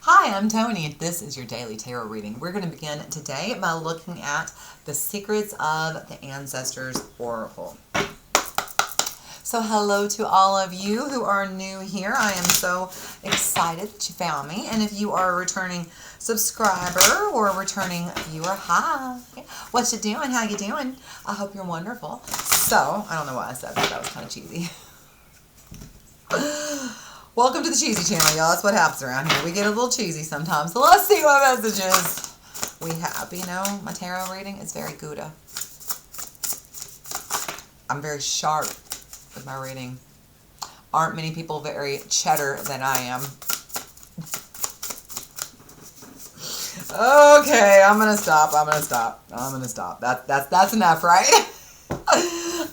Hi, I'm Toni, and this is your daily tarot reading. We're going to begin today by looking at the secrets of the Ancestors Oracle. So hello to all of you who are new here. I am so excited that you found me. And if you are a returning subscriber or a returning viewer, hi. What you doing? How you doing? I hope you're wonderful. So, I don't know what I said, but that was kind of cheesy. Welcome to the Cheesy Channel, y'all. That's what happens around here. We get a little cheesy sometimes. So let's see what messages we have. You know, my tarot reading is very Gouda. I'm very sharp with my reading. Aren't many people very cheddar than I am. Okay, I'm gonna stop. That's enough, right?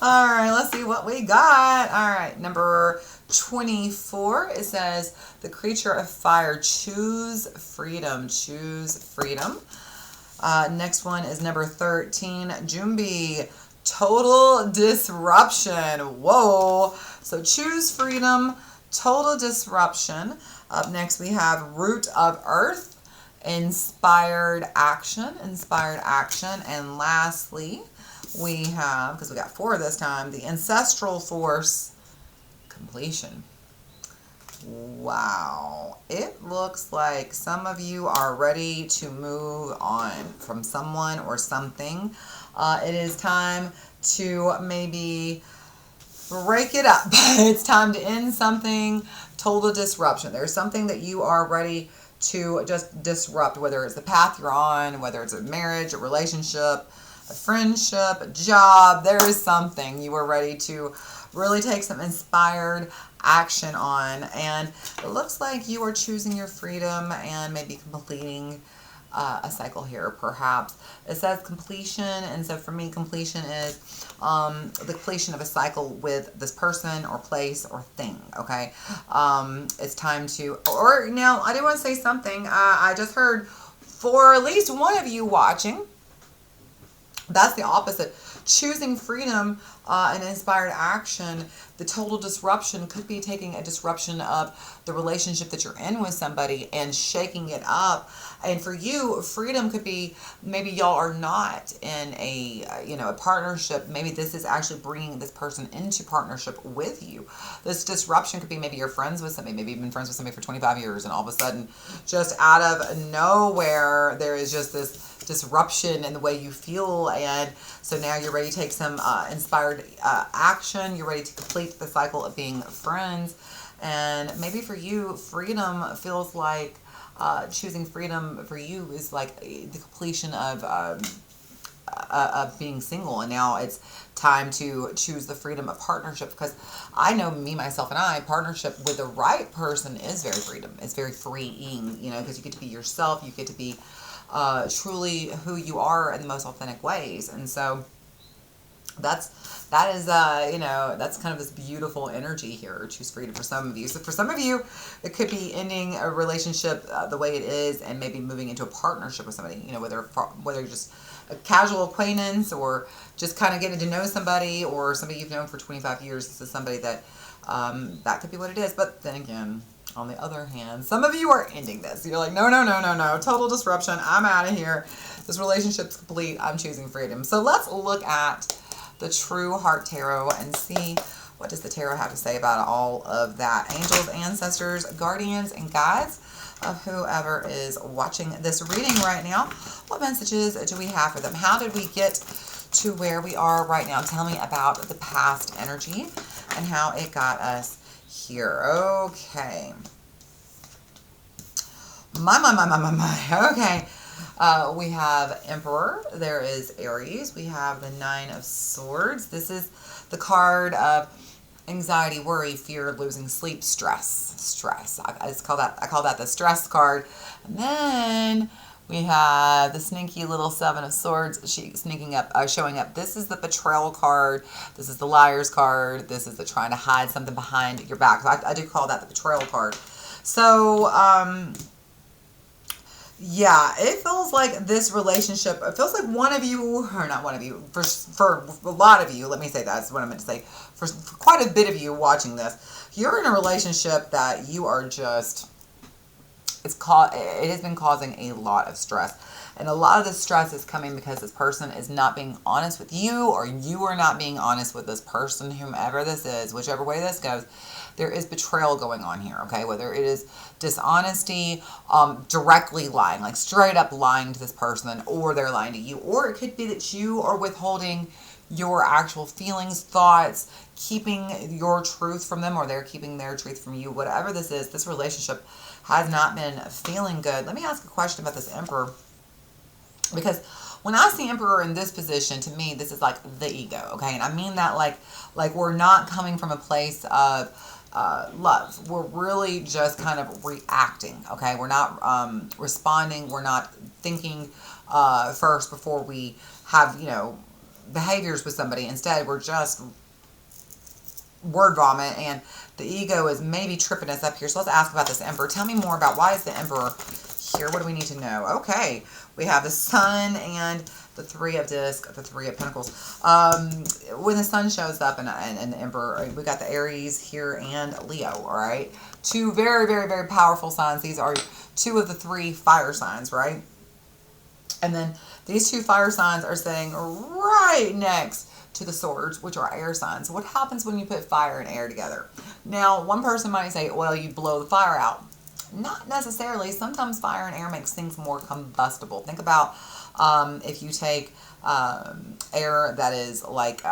All right, let's see what we got. All right, number 24, it says, the creature of fire, choose freedom, choose freedom. Next one is number 13, Jumbi, total disruption. Whoa. So choose freedom, total disruption. Up next we have root of earth, inspired action. And lastly, we have, because we got 4 this time, the ancestral force, completion. Wow. It looks like some of you are ready to move on from someone or something. It is time to maybe break it up. It's time to end something. Total disruption. There's something that you are ready to just disrupt, whether it's the path you're on, whether it's a marriage, a relationship, a friendship, a job. There is something you are ready to really take some inspired action on, and it looks like you are choosing your freedom and maybe completing a cycle here, perhaps. It says completion, and so for me, completion is the completion of a cycle with this person or place or thing, okay? It's time to, or now, I do want to say something. I just heard for at least one of you watching, that's the opposite. Choosing freedom and inspired action, the total disruption could be taking a disruption of the relationship that you're in with somebody and shaking it up. And for you, freedom could be, maybe y'all are not in a, a partnership. Maybe this is actually bringing this person into partnership with you. This disruption could be maybe you're friends with somebody, maybe you've been friends with somebody for 25 years, and all of a sudden, just out of nowhere, there is just this disruption in the way you feel, and so now you're ready to take some inspired action. You're ready to complete the cycle of being friends, and maybe for you, freedom feels like choosing freedom for you is like the completion of being single, and now it's time to choose the freedom of partnership, because I know me, myself, and I, partnership with the right person is very freedom. It's very freeing, because you get to be yourself. You get to be truly who you are in the most authentic ways. And so that is that's kind of this beautiful energy here. Choose freedom for some of you. So for some of you, it could be ending a relationship the way it is and maybe moving into a partnership with somebody, whether you're just a casual acquaintance or just kind of getting to know somebody, or somebody you've known for 25 years. This is somebody that that could be what it is. But then again, on the other hand, some of you are ending this. You're like, no, total disruption. I'm out of here. This relationship's complete. I'm choosing freedom. So let's look at the True Heart Tarot and see what does the tarot have to say about all of that. Angels, ancestors, guardians, and guides of whoever is watching this reading right now. What messages do we have for them? How did we get to where we are right now? Tell me about the past energy and how it got us here. Okay. My. Okay. We have Emperor. There is Aries. We have the 9 of Swords. This is the card of anxiety, worry, fear, losing sleep, stress. I call that the stress card. And then we have the sneaky little 7 of Swords. Showing up. This is the betrayal card. This is the liar's card. This is the trying to hide something behind your back. So I do call that the betrayal card. So, yeah, it feels like this relationship, it feels like one of you, or not one of you, for a lot of you, let me say that's what I meant to say, for quite a bit of you watching this, you're in a relationship that you are just it has been causing a lot of stress. And a lot of the stress is coming because this person is not being honest with you, or you are not being honest with this person, whomever this is, whichever way this goes. There is betrayal going on here, okay? Whether it is dishonesty, directly lying, like straight up lying to this person, or they're lying to you. Or it could be that you are withholding your actual feelings, thoughts, keeping your truth from them, or they're keeping their truth from you. Whatever this is, this relationship has not been feeling good. Let me ask a question about this Emperor. Because when I see Emperor in this position, to me, this is like the ego, okay? And I mean that like we're not coming from a place of love. We're really just kind of reacting, okay? We're not responding. We're not thinking first before we have, behaviors with somebody. Instead, we're just word vomit, and the ego is maybe tripping us up here. So let's ask about this Emperor. Tell me more about why is the Emperor here? What do we need to know? Okay, we have the Sun and the Three of Discs, the Three of Pentacles. When the Sun shows up and the Emperor, we got the Aries here and Leo, all right? Two very, very, very powerful signs. These are two of the three fire signs, right? And then these two fire signs are sitting right next to the Swords, which are air signs. What happens when you put fire and air together? Now, one person might say, well, you blow the fire out. Not necessarily. Sometimes fire and air makes things more combustible. Think about if you take air that is like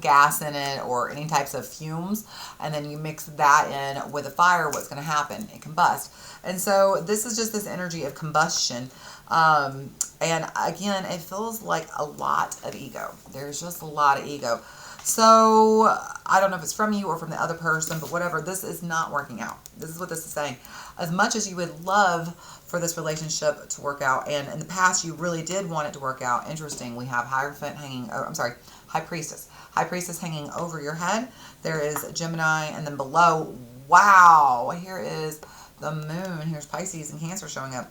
gas in it, or any types of fumes, and then you mix that in with a fire, what's going to happen? It combusts. And so this is just this energy of combustion. And again, it feels like a lot of ego. There's just a lot of ego. So I don't know if it's from you or from the other person, but whatever, this is not working out. This is what this is saying. As much as you would love for this relationship to work out, and in the past you really did want it to work out. Interesting. We have Hierophant hanging, High Priestess. High Priestess hanging over your head. There is Gemini, and then below, wow, here is the Moon. Here's Pisces and Cancer showing up.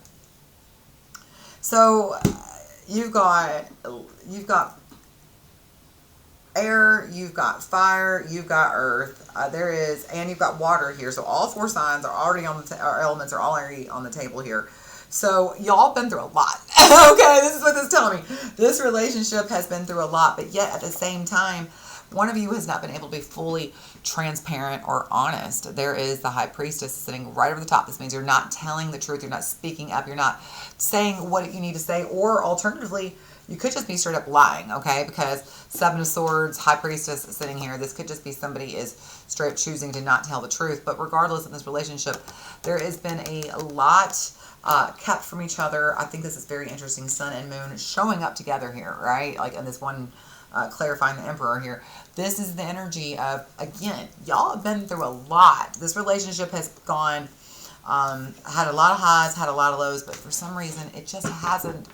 So you've got air, you've got fire, you've got earth, and you've got water here. So all four signs are already on our elements are already on the table here. So y'all been through a lot. Okay, this is what this is telling me. This relationship has been through a lot, but yet at the same time, one of you has not been able to be fully transparent or honest. There is the High Priestess sitting right over the top. This means you're not telling the truth. You're not speaking up. You're not saying what you need to say. Or alternatively, you could just be straight up lying, okay? Because Seven of Swords, High Priestess sitting here. This could just be somebody is straight up choosing to not tell the truth. But regardless of this relationship, there has been a lot kept from each other. I think this is very interesting. Sun and Moon showing up together here, right? Like in this one, clarifying the Emperor here. This is the energy of, again, y'all have been through a lot. This relationship has gone, had a lot of highs, had a lot of lows, but for some reason, it just hasn't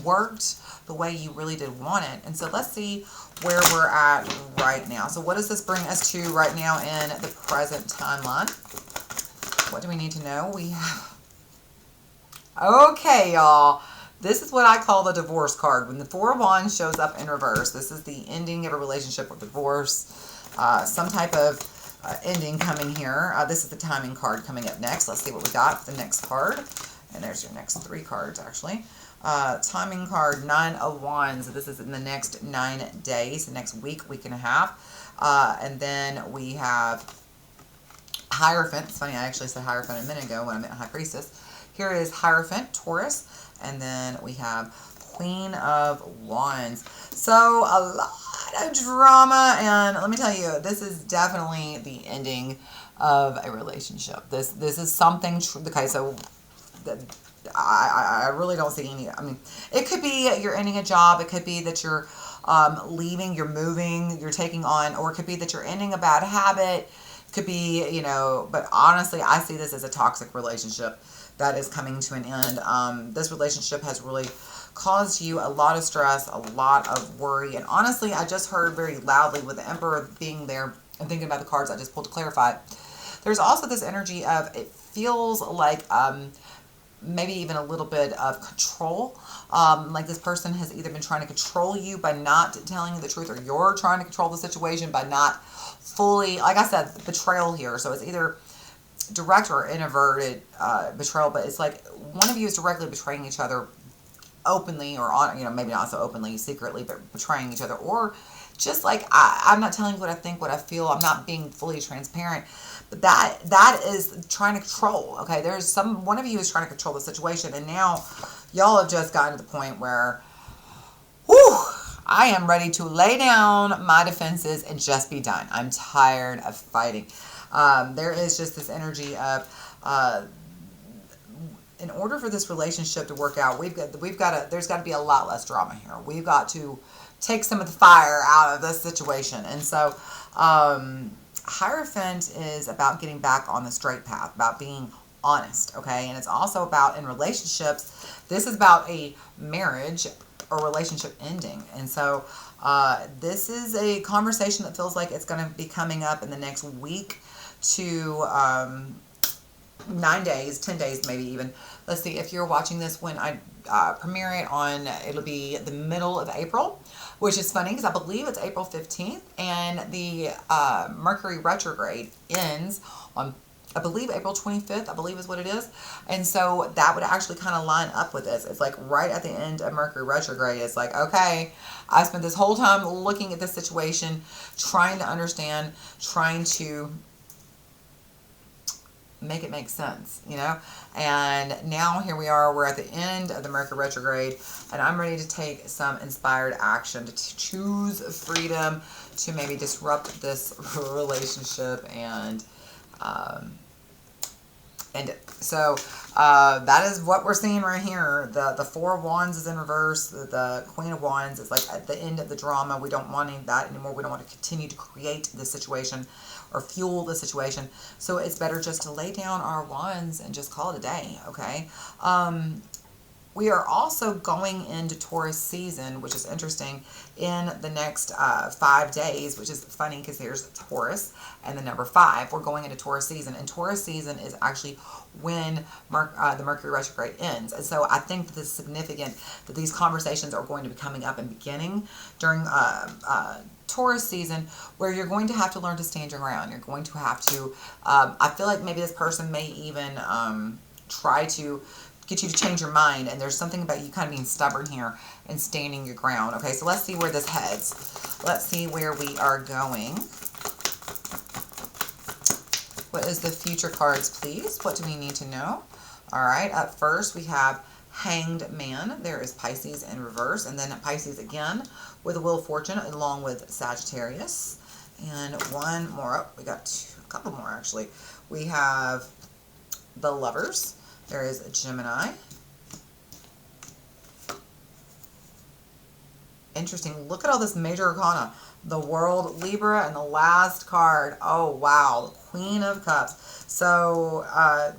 worked the way you really did want it. And so let's see where we're at right now. So what does this bring us to right now in the present timeline? What do we need to know? We have, okay, y'all. This is what I call the divorce card. When the Four of Wands shows up in reverse, this is the ending of a relationship or divorce, some type of ending coming here. This is the timing card coming up next. Let's see what we got for the next card. And there's your next three cards, actually. Timing card, Nine of Wands. This is in the next 9 days, the next week, week and a half. And then we have Hierophant. It's funny, I actually said Hierophant a minute ago when I meant High Priestess. Here is Hierophant, Taurus. And then we have Queen of Wands. So a lot of drama. And let me tell you, this is definitely the ending of a relationship. This is something, okay, so I really don't see any, I mean, it could be you're ending a job. It could be that you're leaving, you're moving, you're taking on, or it could be that you're ending a bad habit. It could be, but honestly, I see this as a toxic relationship that is coming to an end. This relationship has really caused you a lot of stress, a lot of worry. And honestly, I just heard very loudly with the Emperor being there and thinking about the cards I just pulled to clarify. There's also this energy of, it feels like maybe even a little bit of control. Like this person has either been trying to control you by not telling you the truth, or you're trying to control the situation by not fully, like I said, betrayal here. So it's either direct or inverted betrayal, but it's like one of you is directly betraying each other openly, or on, maybe not so openly, secretly, but betraying each other, or just like I'm not telling you what I think, what I feel. I'm not being fully transparent. But that is trying to control. Okay, there's one of you is trying to control the situation, and now y'all have just gotten to the point where, whew, I am ready to lay down my defenses and just be done. I'm tired of fighting. There is just this energy of, in order for this relationship to work out, there's got to be a lot less drama here. We've got to take some of the fire out of this situation. And so, Hierophant is about getting back on the straight path, about being honest, okay? And it's also about, in relationships, this is about a marriage or relationship ending. And so this is a conversation that feels like it's going to be coming up in the next week to 9 days, 10 days maybe even. Let's see, if you're watching this when I premiere it on, it'll be the middle of April, which is funny because I believe it's April 15th, and the Mercury retrograde ends on, I believe, April 25th, I believe is what it is. And so that would actually kind of line up with this. It's like right at the end of Mercury retrograde. It's like, okay, I spent this whole time looking at this situation, trying to understand, trying to make it make sense, and now here we are, we're at the end of the Mercury retrograde, and I'm ready to take some inspired action to choose freedom, to maybe disrupt this relationship and end it. So that is what we're seeing right here. The Four of Wands is in reverse. The Queen of Wands is like at the end of the drama. We don't want that anymore. We don't want to continue to create this situation or fuel the situation. So it's better just to lay down our wands and just call it a day, okay? We are also going into Taurus season, which is interesting, in the next 5 days, which is funny because there's Taurus and the number 5. We're going into Taurus season, and Taurus season is actually when the Mercury retrograde ends. And so I think that this is significant that these conversations are going to be coming up and beginning during Taurus season, where you're going to have to learn to stand your ground. You're going to have to, I feel like maybe this person may even try to get you to change your mind, and there's something about you kind of being stubborn here and standing your ground. Okay, so let's see where this heads. Let's see where we are going. What is the future cards, please? What do we need to know? All right, up first we have Hanged Man. There is Pisces in reverse, and then Pisces again with the Wheel of Fortune along with Sagittarius. And one more up. We got a couple more actually. We have the Lovers. There is a Gemini. Interesting. Look at all this major arcana. The World, Libra, and the last card. Oh, wow. The Queen of Cups. So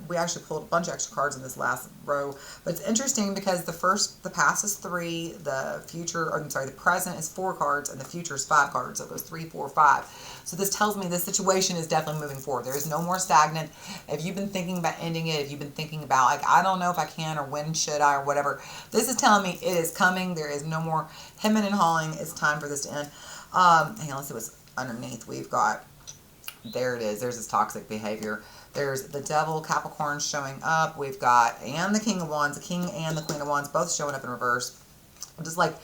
we actually pulled a bunch of extra cards in this last row. But it's interesting because the past is 3, the present is 4 cards, and the future is 5 cards. So it goes 3, 4, 5. So this tells me this situation is definitely moving forward. There is no more stagnant. If you've been thinking about ending it, if you've been thinking about, like, I don't know if I can or when should I or whatever, this is telling me it is coming. There is no more hemming and hawing. It's time for this to end. Hang on, let's see what's underneath. We've got, there it is. There's this toxic behavior. There's the Devil, Capricorn showing up. We've got, and the King of Wands, the King and the Queen of Wands, both showing up in reverse. I'm just like,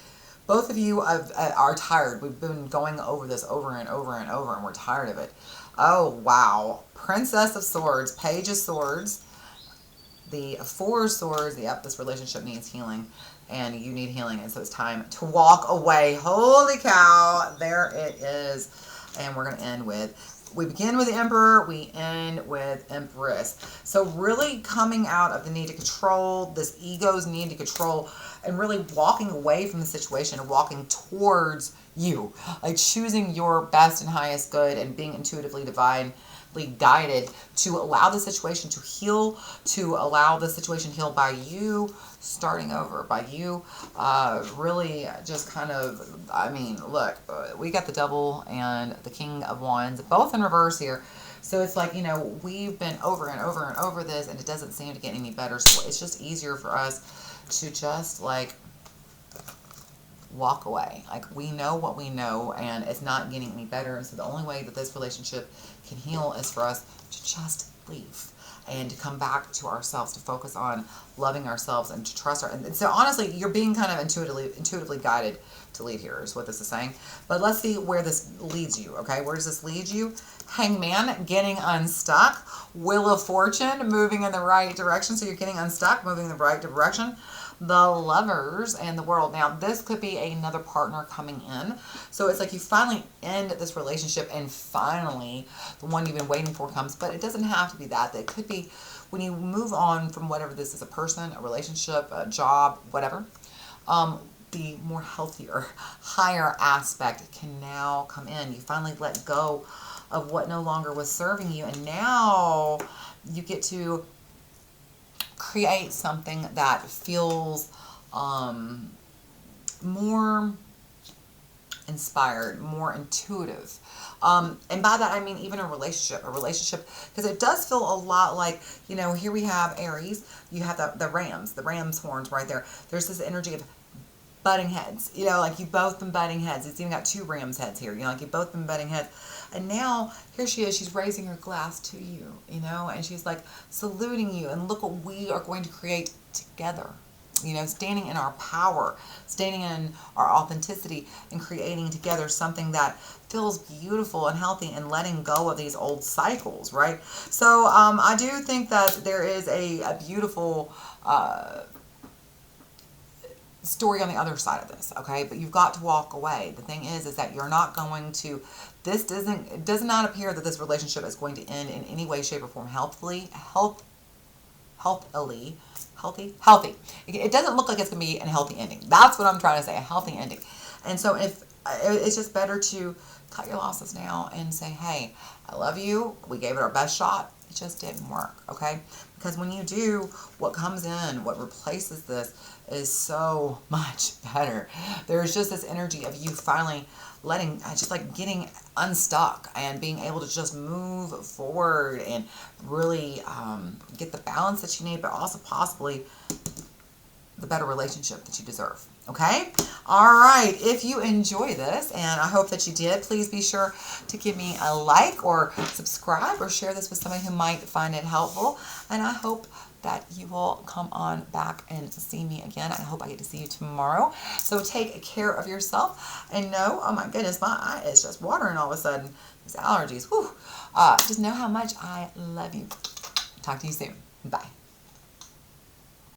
both of you are tired. We've been going over this over and over and over, and we're tired of it. Oh, wow. Princess of Swords, Page of Swords, the Four of Swords. Yep, this relationship needs healing, and you need healing, and so it's time to walk away. Holy cow. There it is. And we're going to end with, we begin with the Emperor, we end with Empress. So really coming out of the need to control, this ego's need to control, and really walking away from the situation and walking towards you. Like choosing your best and highest good and being intuitively, divinely guided to allow the situation to heal, to allow the situation healed by you starting over, by you really just kind of, I mean, look, we got the Devil and the King of Wands, both in reverse here. So it's like, we've been over and over and over this, and it doesn't seem to get any better. So it's just easier for us to just like walk away. Like we know what we know, and it's not getting any better. And so the only way that this relationship can heal is for us to just leave. and to come back to ourselves, to focus on loving ourselves and to trust and so honestly, you're being kind of intuitively guided to lead here is what this is saying. But let's see where this leads you, okay? Where does this lead you? Hangman, getting unstuck. Wheel of Fortune, moving in the right direction. So you're getting unstuck, moving in the right direction. The Lovers and the World. Now, this could be another partner coming in. So it's like you finally end this relationship and finally the one you've been waiting for comes. But it doesn't have to be that. It could be when you move on from whatever this is, a person, a relationship, a job, whatever. The more healthier, higher aspect can now come in. You finally let go of what no longer was serving you. And now you get to create something that feels more inspired, more intuitive. And by that I mean even a relationship, because it does feel a lot like, you know, here we have Aries, you have the ram's horns right there. There's this energy of butting heads, you know, like you've both been butting heads. It's even got two ram's heads here, you know, like you've both been butting heads. And now here she is, she's raising her glass to you, you know, and she's like saluting you, and look what we are going to create together. You know, standing in our power, standing in our authenticity, and creating together something that feels beautiful and healthy, and letting go of these old cycles, right? So I do think that there is a beautiful story on the other side of this, okay? But you've got to walk away. The thing is that you're not going to, it does not appear that this relationship is going to end in any way, shape, or form healthy. It doesn't look like it's going to be a healthy ending. That's what I'm trying to say, a healthy ending. And so if it's just better to cut your losses now and say, hey, I love you. We gave it our best shot. It just didn't work, okay? Because when you do, what comes in, what replaces this is so much better. There's just this energy of you finally letting, just like getting unstuck and being able to just move forward and really get the balance that you need, but also possibly the better relationship that you deserve. Okay? All right. If you enjoy this, and I hope that you did, please be sure to give me a like or subscribe or share this with somebody who might find it helpful. And I hope that you will come on back and see me again. I hope I get to see you tomorrow. So take care of yourself and know, oh my goodness, my eye is just watering all of a sudden. These allergies. Whew. Just know how much I love you. Talk to you soon. Bye.